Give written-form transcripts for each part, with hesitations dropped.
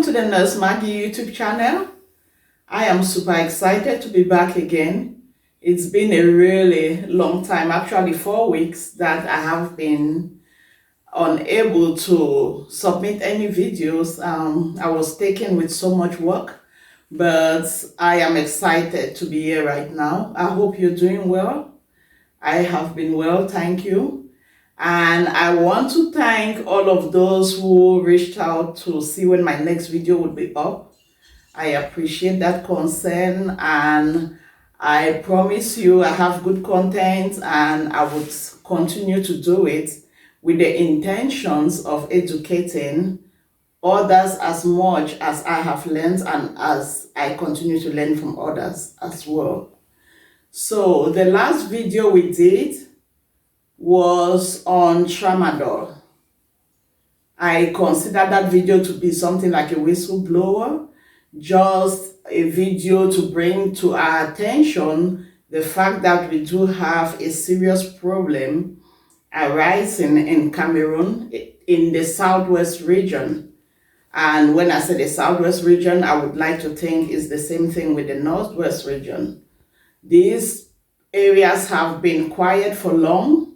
to the Nurse Maggie YouTube channel. I am super excited to be back again. It's been a really long time, actually 4 weeks, that I have been unable to submit any videos. I was taken with so much work, but I am excited to be here right now. I hope you're doing well. I have been well, thank you. And I want to thank all of those who reached out to see when my next video would be up. I appreciate that concern, and I promise you I have good content and I would continue to do it with the intentions of educating others as much as I have learned and as I continue to learn from others as well. So the last video we did was on Tramadol. I consider that video to be something like a whistleblower, just a video to bring to our attention the fact that we do have a serious problem arising in Cameroon in the southwest region. And when I say the southwest region, I would like to think it's the same thing with the northwest region. These areas have been quiet for long.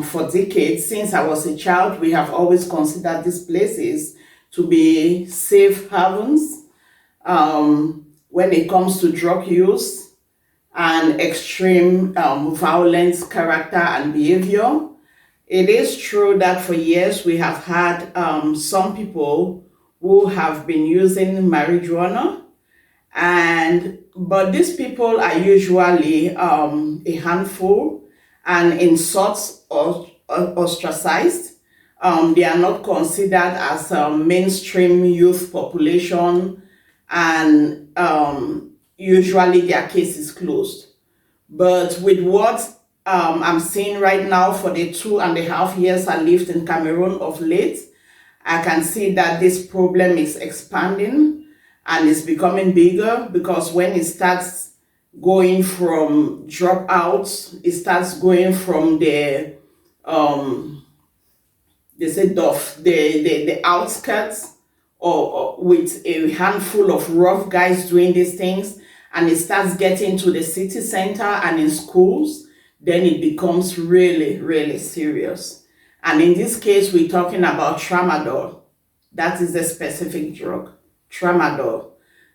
For decades. Since I was a child, we have always considered these places to be safe havens when it comes to drug use and extreme violence, character, and behavior. It is true that for years we have had some people who have been using marijuana, but these people are usually a handful, and in sorts of ostracized. They are not considered as a mainstream youth population, and usually their case is closed. But with what I'm seeing right now for the 2.5 years I lived in Cameroon of late, I can see that this problem is expanding and it's becoming bigger, because when it starts going from dropouts, it starts going from the the outskirts, or with a handful of rough guys doing these things, and it starts getting to the city center and in schools, then it becomes really, really serious. And in this case, we're talking about Tramadol. That is a specific drug, Tramadol,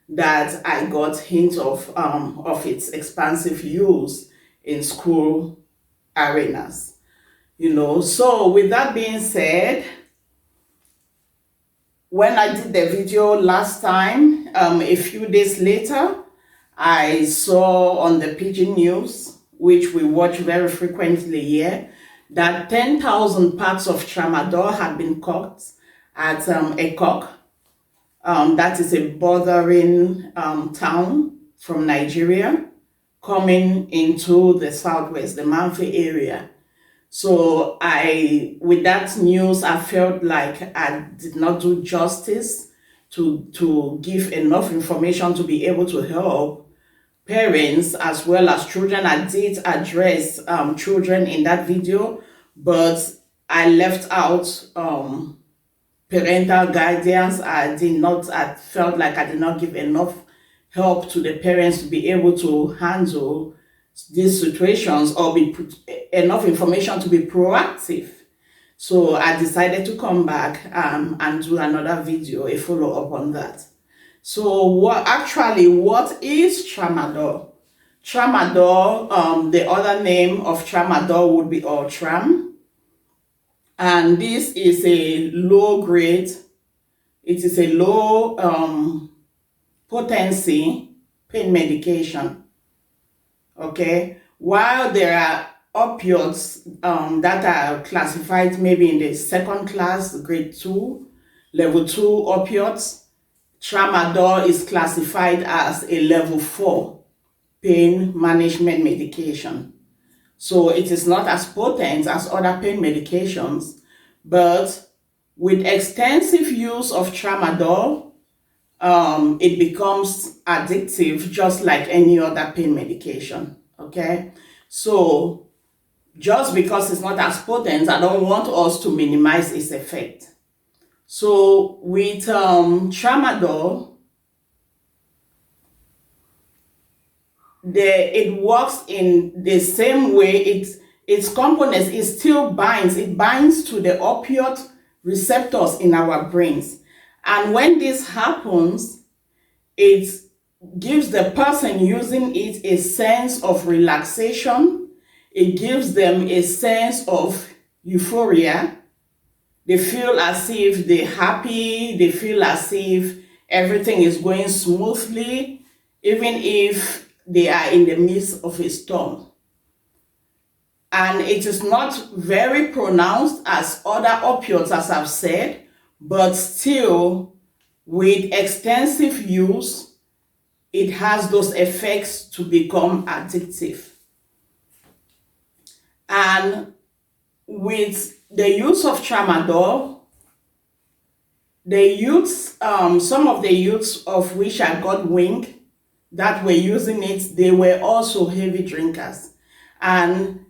that I got hint of its expansive use in school arenas. So with that being said, when I did the video last time, a few days later, I saw on the Pigeon News, which we watch very frequently here, that 10,000 packs of Tramadol had been caught at Ekok. That is a bordering town from Nigeria, coming into the southwest, the Manfi area. So with that news, I felt like I did not do justice to give enough information to be able to help parents as well as children. I did address children in that video, but I left out parental guidance. I felt like I did not give enough help to the parents to be able to handle these situations, or enough information to be proactive. So I decided to come back and do another video, a follow-up on that. So what is Tramadol? Tramadol, the other name of Tramadol would be Ultram. And this is a low grade, it is a low potency pain medication. Okay, while there are opioids that are classified maybe in the second class, grade 2, level 2 opioids, Tramadol is classified as a level 4 pain management medication. So it is not as potent as other pain medications, but with extensive use of Tramadol, it becomes addictive, just like any other pain medication. Okay, so just because it's not as potent, I don't want us to minimize its effect. So with tramadol, it works in the same way. Its components, it still binds. It binds to the opioid receptors in our brains. And when this happens, it gives the person using it a sense of relaxation. It gives them a sense of euphoria. They feel as if they're happy. They feel as if everything is going smoothly, even if they are in the midst of a storm. And it is not very pronounced as other opioids, as I've said, but still, with extensive use, it has those effects to become addictive. And with the use of tramadol, the youths, some of the youths of which I got wind that were using it, they were also heavy drinkers. And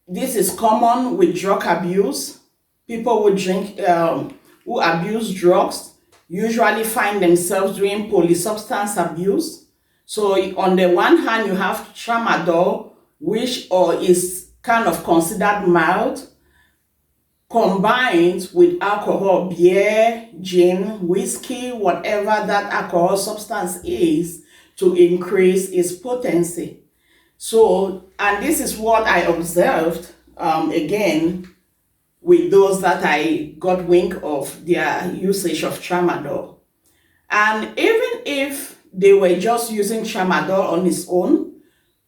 this is common with drug abuse. People who drink, who abuse drugs, usually find themselves doing polysubstance abuse. So on the one hand, you have tramadol, which is kind of considered mild, combined with alcohol, beer, gin, whiskey, whatever that alcohol substance is, to increase its potency. So, and this is what I observed, again, with those that I got wind of their usage of tramadol. And even if they were just using tramadol on its own,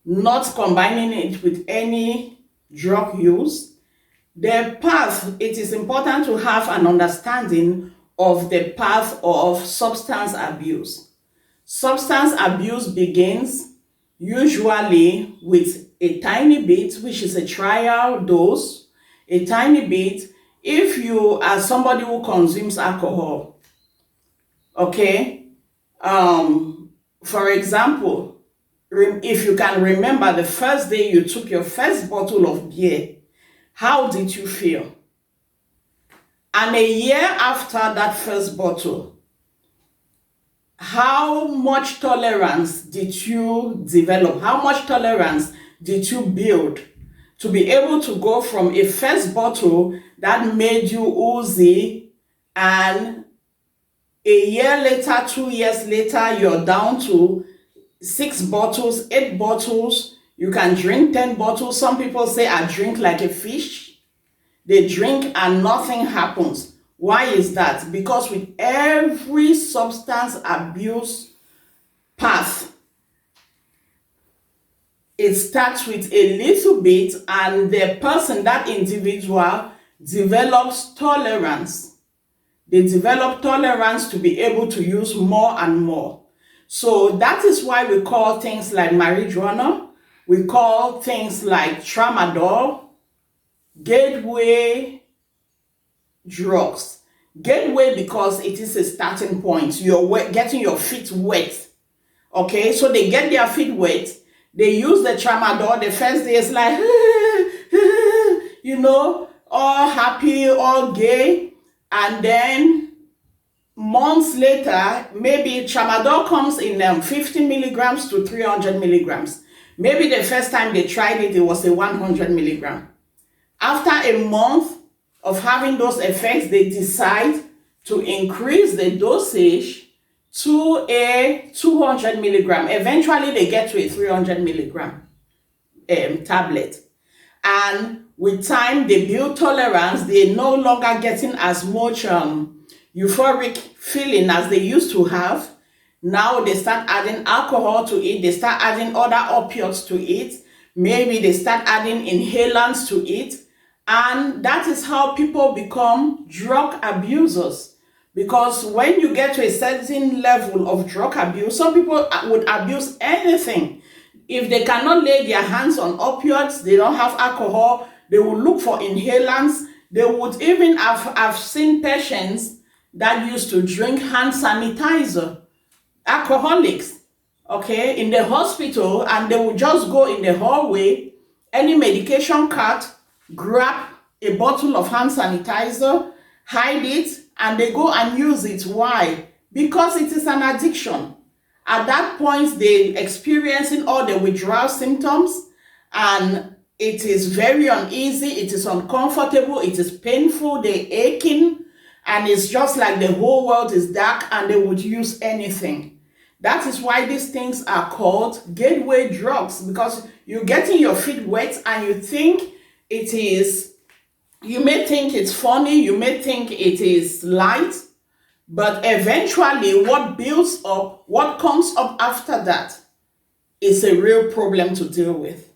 not combining it with any drug use, the path, it is important to have an understanding of the path of substance abuse. Substance abuse begins usually with a tiny bit, which is a trial dose, a tiny bit. If you are somebody who consumes alcohol, okay, for example, if you can remember the first day you took your first bottle of beer, how did you feel? And a year after that first bottle, how much tolerance did you develop? How much tolerance did you build to be able to go from a first bottle that made you woozy, and a year later, 2 years later, you're down to 6 bottles, 8 bottles. You can drink 10 bottles. Some people say, I drink like a fish. They drink and nothing happens. Why is that? Because with every substance abuse path, it starts with a little bit, and the person, that individual, develops tolerance. They develop tolerance to be able to use more and more. So that is why we call things like marijuana, we call things like tramadol, gateway drugs. Gateway because it is a starting point. You're getting your feet wet. Okay, so they get their feet wet. They use the tramadol. The first day is like, you know, all happy, all gay. And then months later, maybe tramadol comes in 50 milligrams to 300 milligrams. Maybe the first time they tried it, it was a 100 milligram. After a month of having those effects, they decide to increase the dosage to a 200 milligram. Eventually, they get to a 300 milligram tablet. And with time, they build tolerance. They're no longer getting as much euphoric feeling as they used to have. Now they start adding alcohol to it. They start adding other opioids to it. Maybe they start adding inhalants to it. And that is how people become drug abusers. Because when you get to a certain level of drug abuse, some people would abuse anything. If they cannot lay their hands on opioids, they don't have alcohol, they will look for inhalants. They would even have seen patients that used to drink hand sanitizer, alcoholics, okay, in the hospital, and they would just go in the hallway, any medication cart, grab a bottle of hand sanitizer, hide it, and they go and use it. Why? Because it is an addiction. At that point, they're experiencing all the withdrawal symptoms, and it is very uneasy, it is uncomfortable, it is painful, they're aching, and it's just like the whole world is dark, and they would use anything. That is why these things are called gateway drugs, because you're getting your feet wet and you think it is, you may think it's funny, you may think it is light, but eventually what builds up, what comes up after that is a real problem to deal with.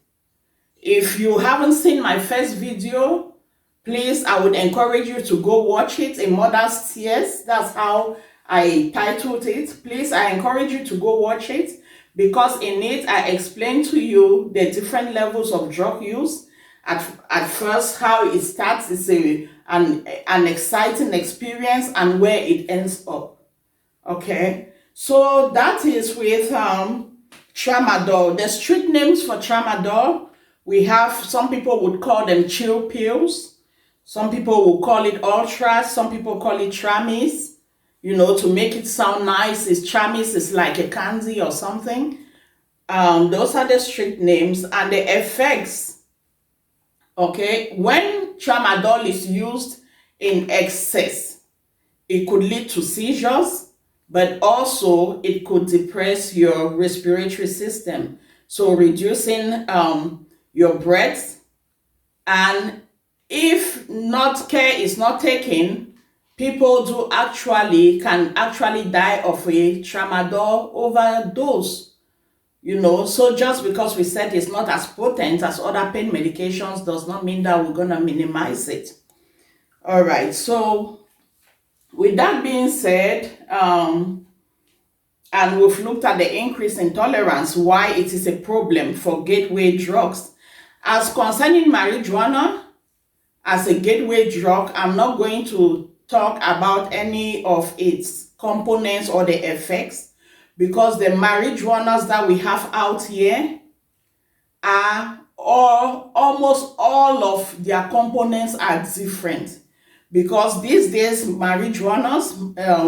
If you haven't seen my first video, please, I would encourage you to go watch it, A Mother's Tears. That's how I titled it. Please, I encourage you to go watch it, because in it, I explain to you the different levels of drug use. At first, how it starts is an exciting experience, and where it ends up. Okay, so that is with Tramadol. The street names for Tramadol, we have, some people would call them chill pills. Some people will call it Ultra. Some people call it Tramis. You know, to make it sound nice, is Tramis is like a candy or something. Those are the street names, and the effects. Okay, when Tramadol is used in excess, it could lead to seizures, but also it could depress your respiratory system, so reducing your breath. And if not care is not taken, people can actually die of a Tramadol overdose. You know, so just because we said it's not as potent as other pain medications does not mean that we're going to minimize it. All right, so with that being said, and we've looked at the increase in tolerance, why it is a problem for gateway drugs. As concerning marijuana as a gateway drug, I'm not going to talk about any of its components or the effects, because the marijuanas that we have out here are almost all of their components are different. Because these days marijuanas,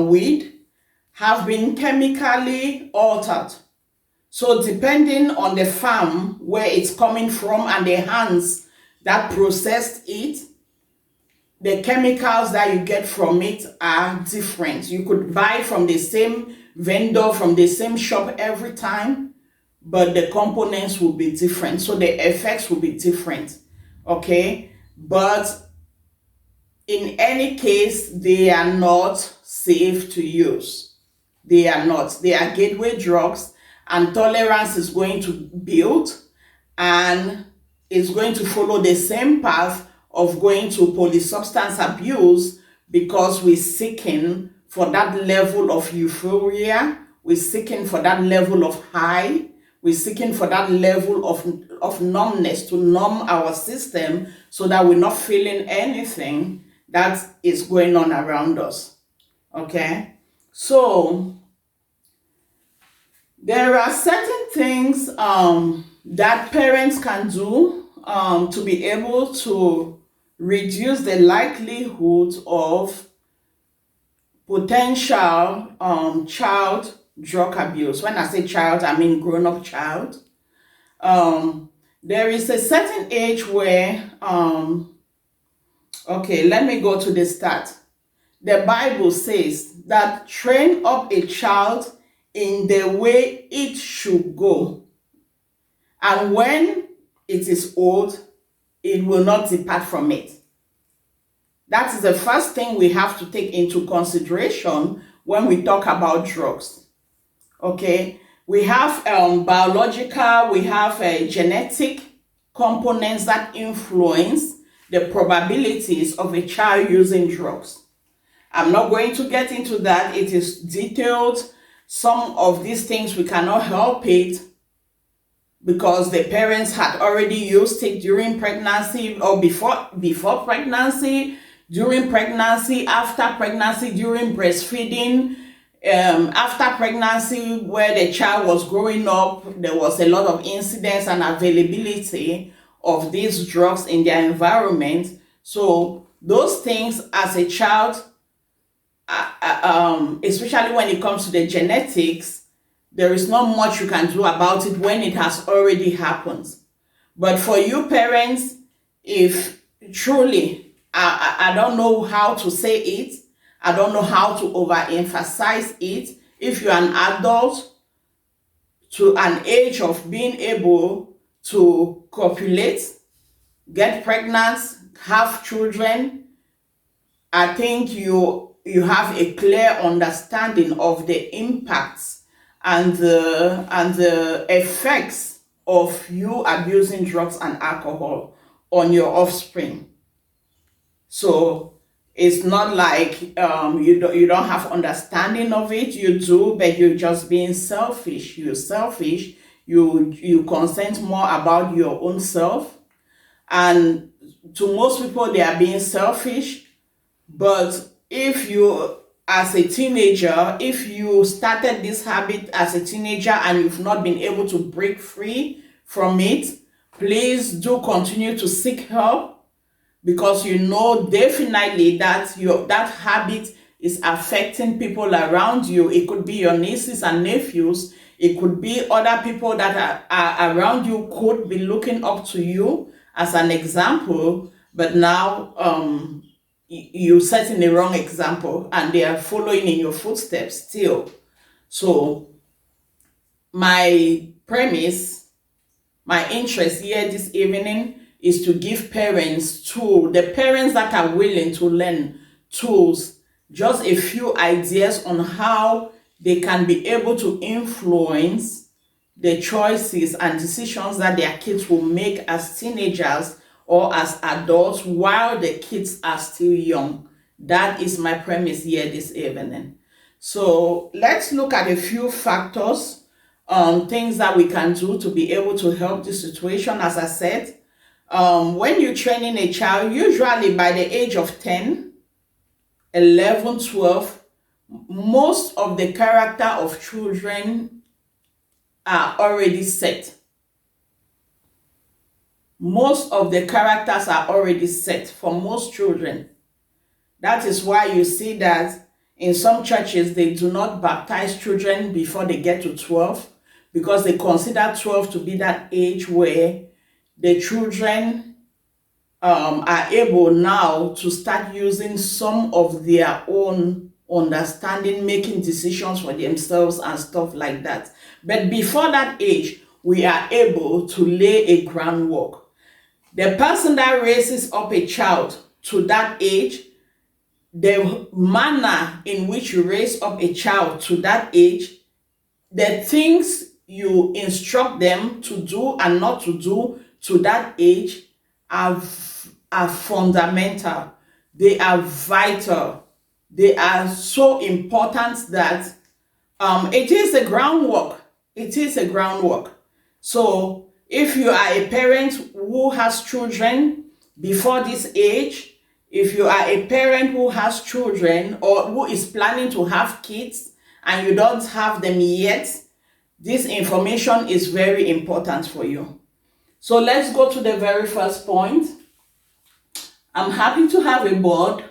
weed, have been chemically altered. So depending on the farm where it's coming from and the hands that processed it, the chemicals that you get from it are different. You could buy from the same vendor, from the same shop every time, but the components will be different. So the effects will be different. Okay, but in any case, they are not safe to use. They are not. They are gateway drugs, and tolerance is going to build, and it's going to follow the same path of going to polysubstance abuse, because we're seeking for that level of euphoria, we're seeking for that level of high, we're seeking for that level of numbness, to numb our system so that we're not feeling anything that is going on around us. Okay, so there are certain things that parents can do to be able to reduce the likelihood of potential child drug abuse. When I say child, I mean grown-up child. There is a certain age where, okay, let me go to the start. The Bible says that train up a child in the way it should go, and when it is old, it will not depart from it. That is the first thing we have to take into consideration when we talk about drugs. Okay, we have biological, we have genetic components that influence the probabilities of a child using drugs. I'm not going to get into that. It is detailed. Some of these things we cannot help it, because the parents had already used it during pregnancy or before pregnancy, during pregnancy, after pregnancy, during breastfeeding, after pregnancy, where the child was growing up, there was a lot of incidence and availability of these drugs in their environment. So those things, as a child, especially when it comes to the genetics, there is not much you can do about it when it has already happened. But for you parents, if truly, I don't know how to say it, I don't know how to overemphasize it. If you're an adult to an age of being able to copulate, get pregnant, have children, I think you have a clear understanding of the impacts and the effects of you abusing drugs and alcohol on your offspring. So it's not like you don't have understanding of it. You do, but you're just being selfish. You're selfish. You consent more about your own self, and to most people they are being selfish. But if you, as a teenager, if you started this habit as a teenager and you've not been able to break free from it, please do continue to seek help, because you know definitely that that habit is affecting people around you. It could be your nieces and nephews. It could be other people that are around you, could be looking up to you as an example, but now you setting the wrong example and they are following in your footsteps still. So my premise, my interest here this evening is to give parents tools, the parents that are willing to learn tools, just a few ideas on how they can be able to influence the choices and decisions that their kids will make as teenagers or as adults while the kids are still young. That is my premise here this evening. So let's look at a few factors, things that we can do to be able to help this situation. As I said, when you're training a child, usually by the age of 10, 11, 12, most of the character of children are already set. Most of the characters are already set for most children. That is why you see that in some churches they do not baptize children before they get to 12, because they consider 12 to be that age where the children are able now to start using some of their own understanding, making decisions for themselves and stuff like that. But before that age, we are able to lay a groundwork. The person that raises up a child to that age, the manner in which you raise up a child to that age, the things you instruct them to do and not to do to that age are fundamental. They are vital. They are so important that it is a groundwork. It is a groundwork. So if you are a parent who has children before this age, if you are a parent who has children or who is planning to have kids and you don't have them yet, this information is very important for you. So let's go to the very first point. I'm happy to have a board.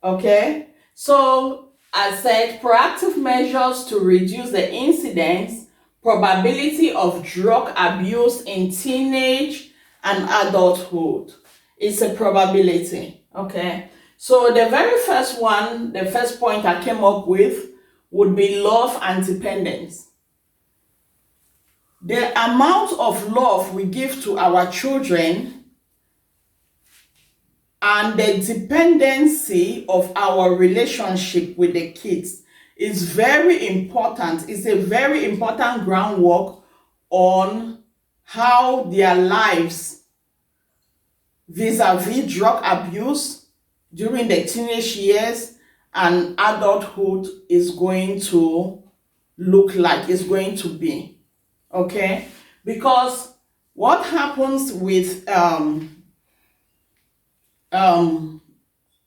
Okay, so I said proactive measures to reduce the incidence, probability of drug abuse in teenage and adulthood. It's a probability. Okay, so the very first one, the first point I came up with would be love and dependence. The amount of love we give to our children and the dependency of our relationship with the kids is very important. It's a very important groundwork on how their lives vis-a-vis drug abuse during the teenage years and adulthood is going to look like, is going to be. Okay, because what happens with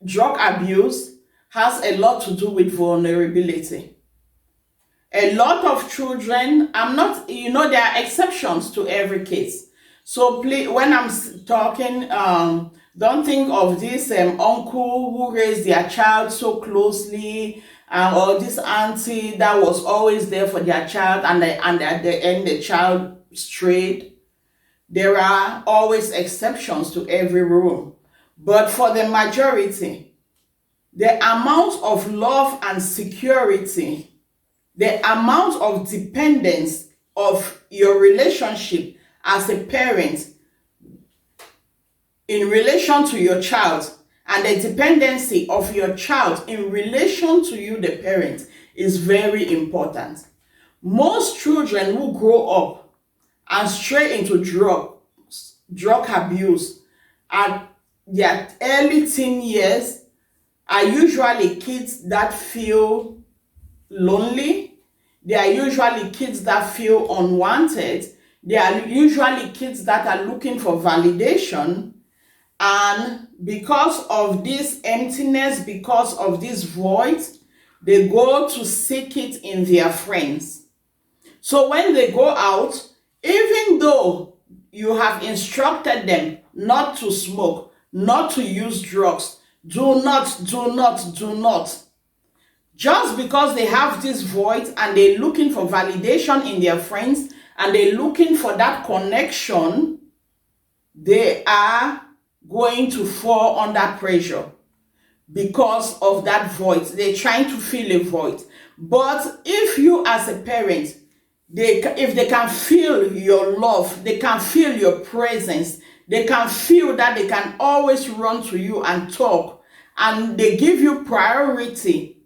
drug abuse has a lot to do with vulnerability. A lot of children, I'm not, there are exceptions to every case. So please, when I'm talking, Don't think of this uncle who raised their child so closely, or this auntie that was always there for their child, and at the end the child strayed. There are always exceptions to every rule. But for the majority, the amount of love and security, the amount of dependence of your relationship as a parent in relation to your child, and the dependency of your child in relation to you, the parent, is very important. Most children who grow up and stray into drug abuse at their early teen years are usually kids that feel lonely. They are usually kids that feel unwanted. They are usually kids that are looking for validation. And because of this emptiness, because of this void, they go to seek it in their friends. So when they go out, even though you have instructed them not to smoke, not to use drugs, do not. Just because they have this void and they're looking for validation in their friends and they're looking for that connection, they are going to fall under pressure because of that void. They're trying to fill a void. But if you as a parent, if they can feel your love, they can feel your presence, they can feel that they can always run to you and talk, and they give you priority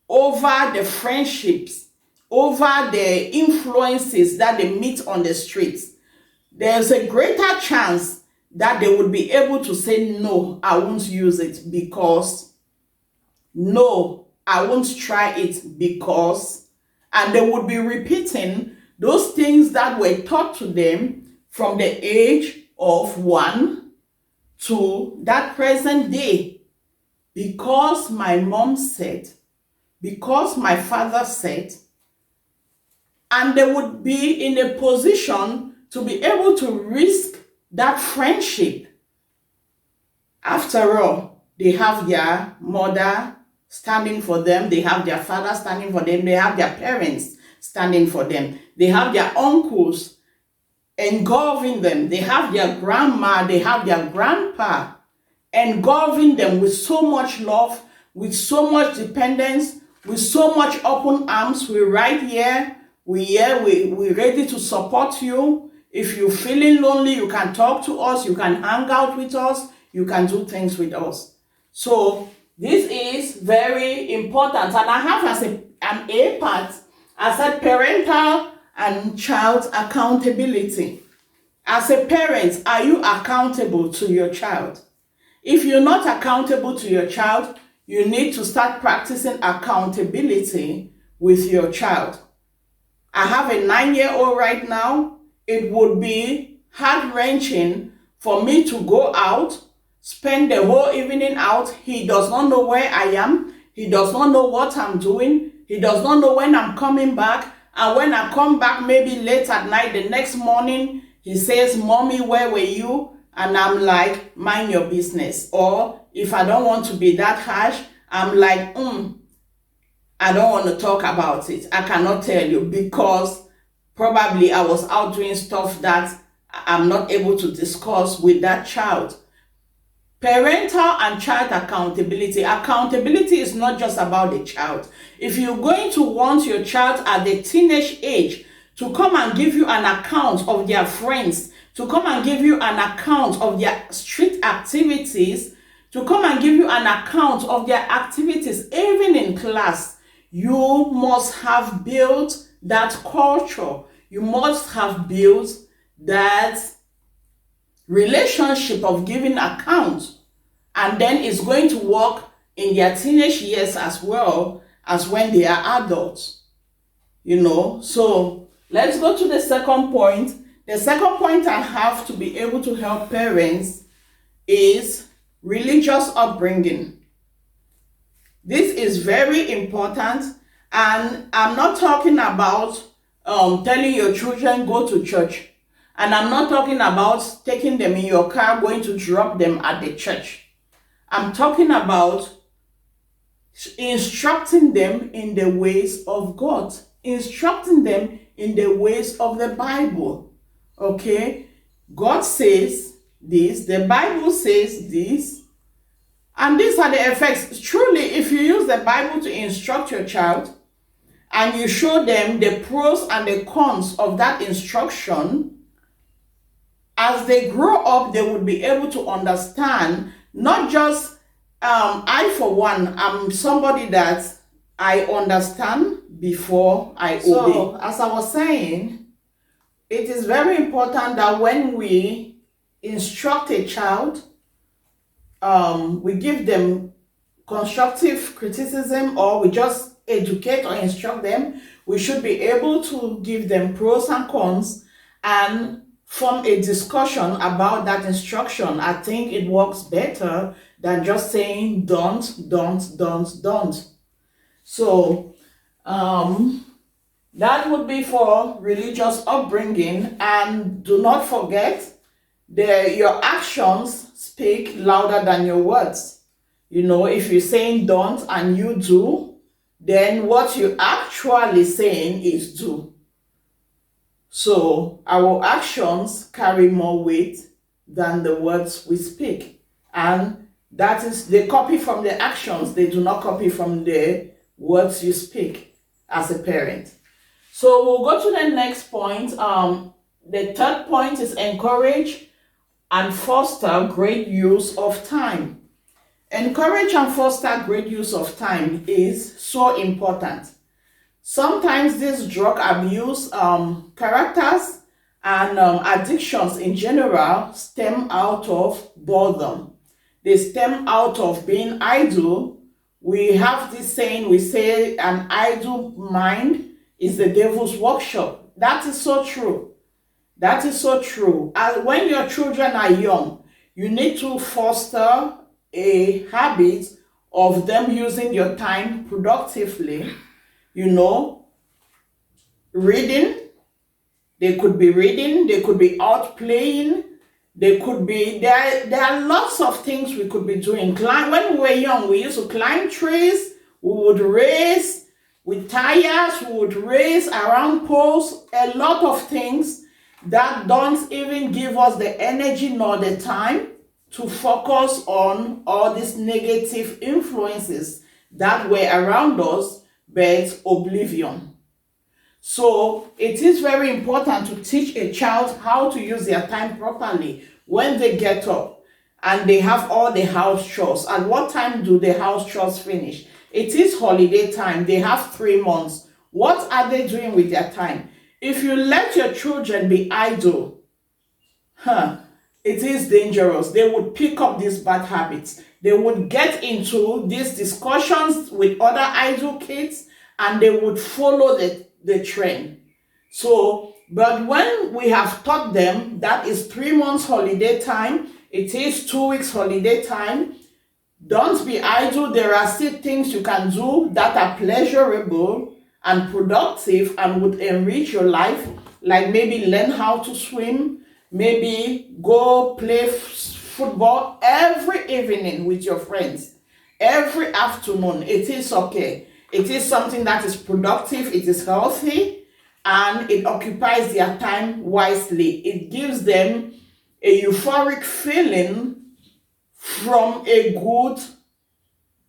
over the friendships, over the influences that they meet on the streets, there's a greater chance that they would be able to say, no, I won't use it because, no, I won't try it because, and they would be repeating those things that were taught to them from the age of 1 to that present day. Because my mom said, because my father said, and they would be in a position to be able to risk that friendship. After all, they have their mother standing for them, they have their father standing for them, they have their parents standing for them, they have their uncles engulfing them, they have their grandma, they have their grandpa engulfing them with so much love, with so much dependence, with so much open arms. We're right here, we're ready to support you. If you're feeling lonely, you can talk to us, you can hang out with us, you can do things with us. So this is very important. And I have as an A part, I said parental and child accountability. As a parent, are you accountable to your child? If you're not accountable to your child, you need to start practicing accountability with your child. I have a 9-year-old right now. It would be heart-wrenching for me to go out, spend the whole evening out. He does not know where I am. He does not know what I'm doing. He does not know when I'm coming back. And when I come back, maybe late at night, the next morning, he says, "Mommy, where were you?" And I'm like, "Mind your business." Or if I don't want to be that harsh, I'm like, I don't want to talk about it. I cannot tell you because probably I was out doing stuff that I'm not able to discuss with that child. Parental and child accountability. Accountability is not just about the child. If you're going to want your child at the teenage age to come and give you an account of their friends, to come and give you an account of their street activities, to come and give you an account of their activities, even in class, you must have built that culture. You must have built that relationship of giving accounts. And then it's going to work in their teenage years as well as when they are adults. So let's go to the second point. The second point I have to be able to help parents is religious upbringing. This is very important, and I'm not talking about telling your children go to church. And I'm not talking about taking them in your car, going to drop them at the church. I'm talking about instructing them in the ways of God, instructing them in the ways of the Bible. Okay? God says this, the Bible says this, and these are the effects. Truly, if you use the Bible to instruct your child and you show them the pros and the cons of that instruction, as they grow up, they would be able to understand, not just, I for one, I'm somebody that I understand before I obey. So, as I was saying, it is very important that when we instruct a child, we give them constructive criticism, or we just educate or instruct them, we should be able to give them pros and cons and form a discussion about that instruction. I think it works better than just saying don't. So that would be for religious upbringing. And do not forget, your actions speak louder than your words. You know, if you're saying don't and you do, then what you're actually saying is do. So our actions carry more weight than the words we speak. And that is, they copy from the actions, they do not copy from the words you speak as a parent. So we'll go to the next point. The third point is encourage and foster great use of time. Encourage and foster great use of time is so important. Sometimes this drug abuse, characters, and addictions in general stem out of boredom. They stem out of being idle. We have this saying, we say an idle mind is the devil's workshop. That is so true. That is so true. And when your children are young, you need to foster a habit of them using your time productively. You know, reading, they could be reading, they could be out playing, they could be, there are lots of things we could be doing. When we were young, we used to climb trees, we would race with tires, we would race around poles, a lot of things that don't even give us the energy nor the time to focus on all these negative influences that were around us, but oblivion. So it is very important to teach a child how to use their time properly when they get up and they have all the house chores. At what time do the house chores finish? It is holiday time. They have 3 months. What are they doing with their time? If you let your children be idle, it is dangerous. They would pick up these bad habits. They would get into these discussions with other idle kids and they would follow the trend. So, but when we have taught them that is 3 months holiday time, it is 2 weeks holiday time, don't be idle. There are still things you can do that are pleasurable and productive and would enrich your life, like maybe learn how to swim, maybe go play football every evening with your friends, every afternoon. It is okay. It is something that is productive, it is healthy, and it occupies their time wisely. It gives them a euphoric feeling from a good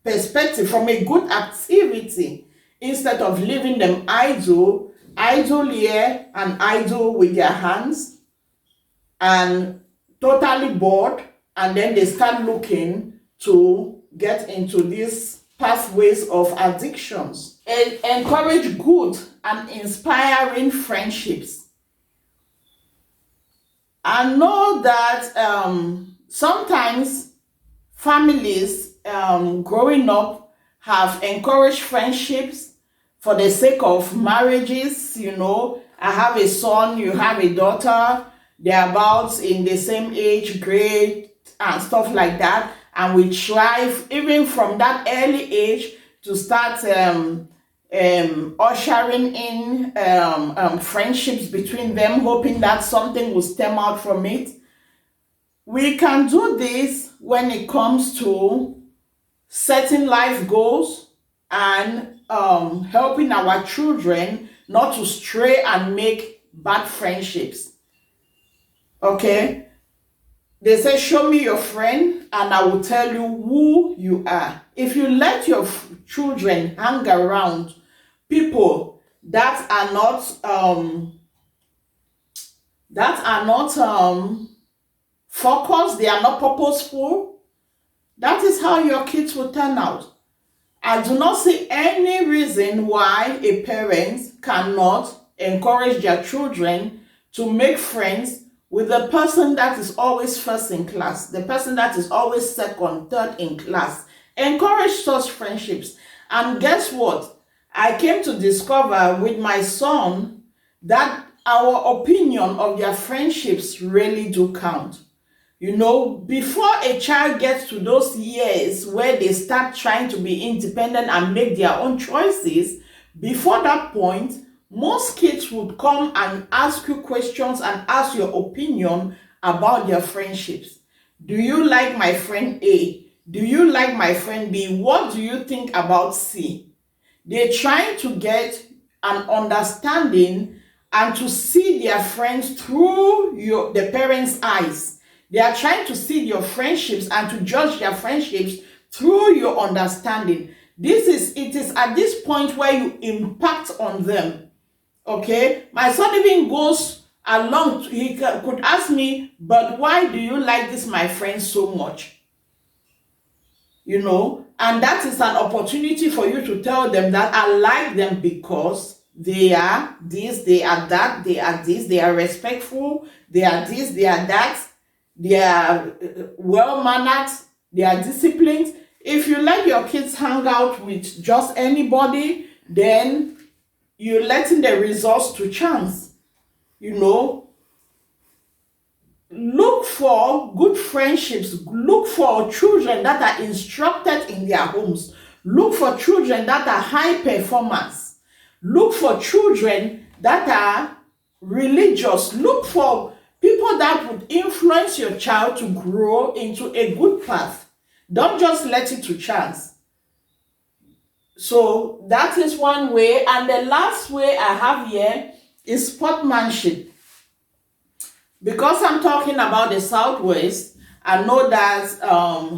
perspective, from a good activity, instead of leaving them idle here and idle with their hands and totally bored, and then they start looking to get into these pathways of addictions. Encourage good and inspiring friendships. I know that sometimes families growing up have encouraged friendships for the sake of marriages. You know, I have a son, you have a daughter, they're about in the same age grade and stuff like that, and we try even from that early age to start ushering in friendships between them, hoping that something will stem out from it. We can do this when it comes to setting life goals and helping our children not to stray and make bad friendships. Okay? They say, show me your friend and I will tell you who you are. If you let your children hang around people that are not focused, they are not purposeful, that is how your kids will turn out. I do not see any reason why a parent cannot encourage their children to make friends with the person that is always first in class, the person that is always second, third in class. Encourage such friendships. And guess what? I came to discover with my son that our opinion of their friendships really do count. You know, before a child gets to those years where they start trying to be independent and make their own choices, before that point, most kids would come and ask you questions and ask your opinion about their friendships. Do you like my friend A? Do you like my friend B? What do you think about C? They're trying to get an understanding and to see their friends through the parents' eyes. They are trying to see your friendships and to judge their friendships through your understanding. It is at this point where you impact on them. Okay? My son even goes along, he could ask me, but why do you like this, my friend, so much? You know, and that is an opportunity for you to tell them that I like them because they are this, they are that, they are this, they are respectful, they are this, they are that. They are well-mannered, they are disciplined. If you let your kids hang out with just anybody, then you're letting the results to chance. You know, look for good friendships. Look for children that are instructed in their homes. Look for children that are high performers. Look for children that are religious. Look for people that would influence your child to grow into a good path. Don't just let it to chance. So that is one way. And the last way I have here is sportsmanship. Because I'm talking about the Southwest, I know that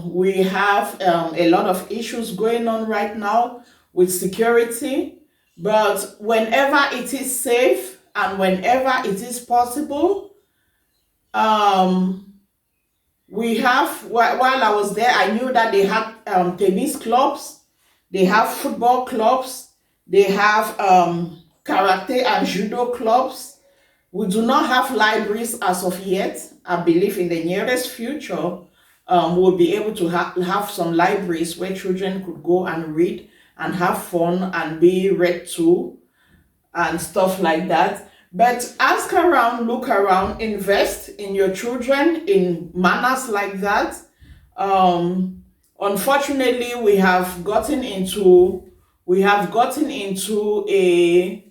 we have a lot of issues going on right now with security. But whenever it is safe and whenever it is possible, we have, while I was there, I knew that they have tennis clubs, they have football clubs, they have karate and judo clubs. We do not have libraries as of yet. I believe in the nearest future, we'll be able to have some libraries where children could go and read and have fun and be read to and stuff like that. But ask around, look around, invest in your children in manners like that. Unfortunately, we have gotten into a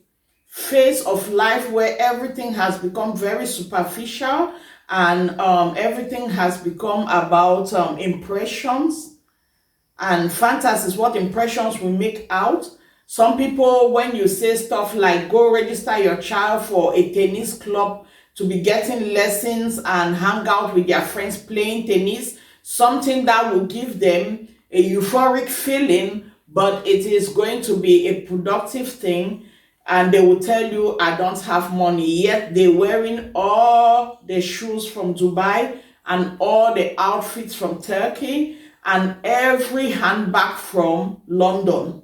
phase of life where everything has become very superficial and everything has become about impressions and fantasies, what impressions we make out. Some people, when you say stuff like go register your child for a tennis club to be getting lessons and hang out with their friends playing tennis, something that will give them a euphoric feeling, but it is going to be a productive thing, and they will tell you, I don't have money, yet they're wearing all the shoes from Dubai and all the outfits from Turkey and every handbag from London.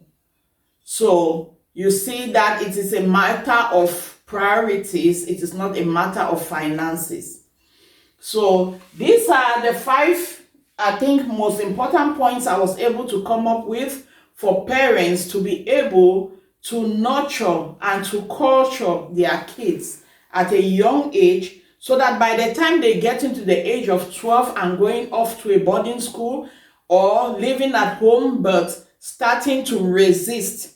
So you see that it is a matter of priorities. It is not a matter of finances. So these are the 5, I think, most important points I was able to come up with for parents to be able to nurture and to culture their kids at a young age, so that by the time they get into the age of 12 and going off to a boarding school or living at home but starting to resist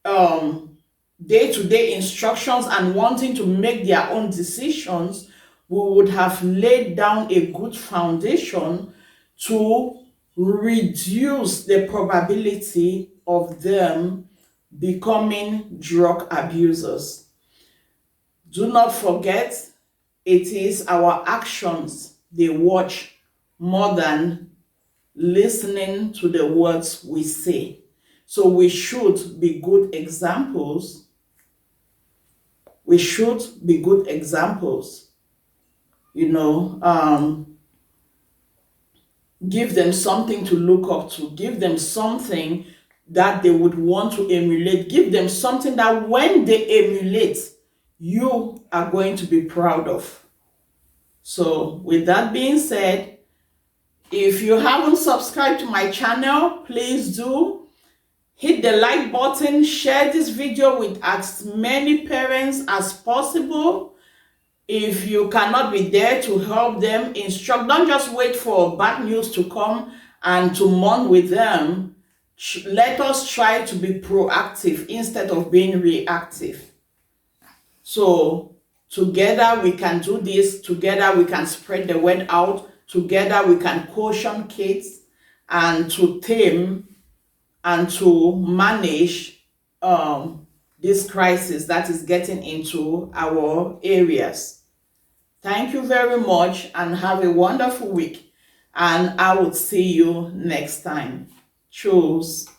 day-to-day instructions and wanting to make their own decisions, we would have laid down a good foundation to reduce the probability of them becoming drug abusers. Do not forget, it is our actions they watch more than listening to the words we say. So we should be good examples. We should be good examples. Give them something to look up to. Give them something that they would want to emulate. Give them something that when they emulate, you are going to be proud of. So with that being said, if you haven't subscribed to my channel, please do. Hit the like button, share this video with as many parents as possible. If you cannot be there to help them instruct, don't just wait for bad news to come and to mourn with them. Let us try to be proactive instead of being reactive. So together we can do this. Together we can spread the word out. Together we can caution kids and to tame and to manage this crisis that is getting into our areas. Thank you very much and have a wonderful week. And I will see you next time. Cheers.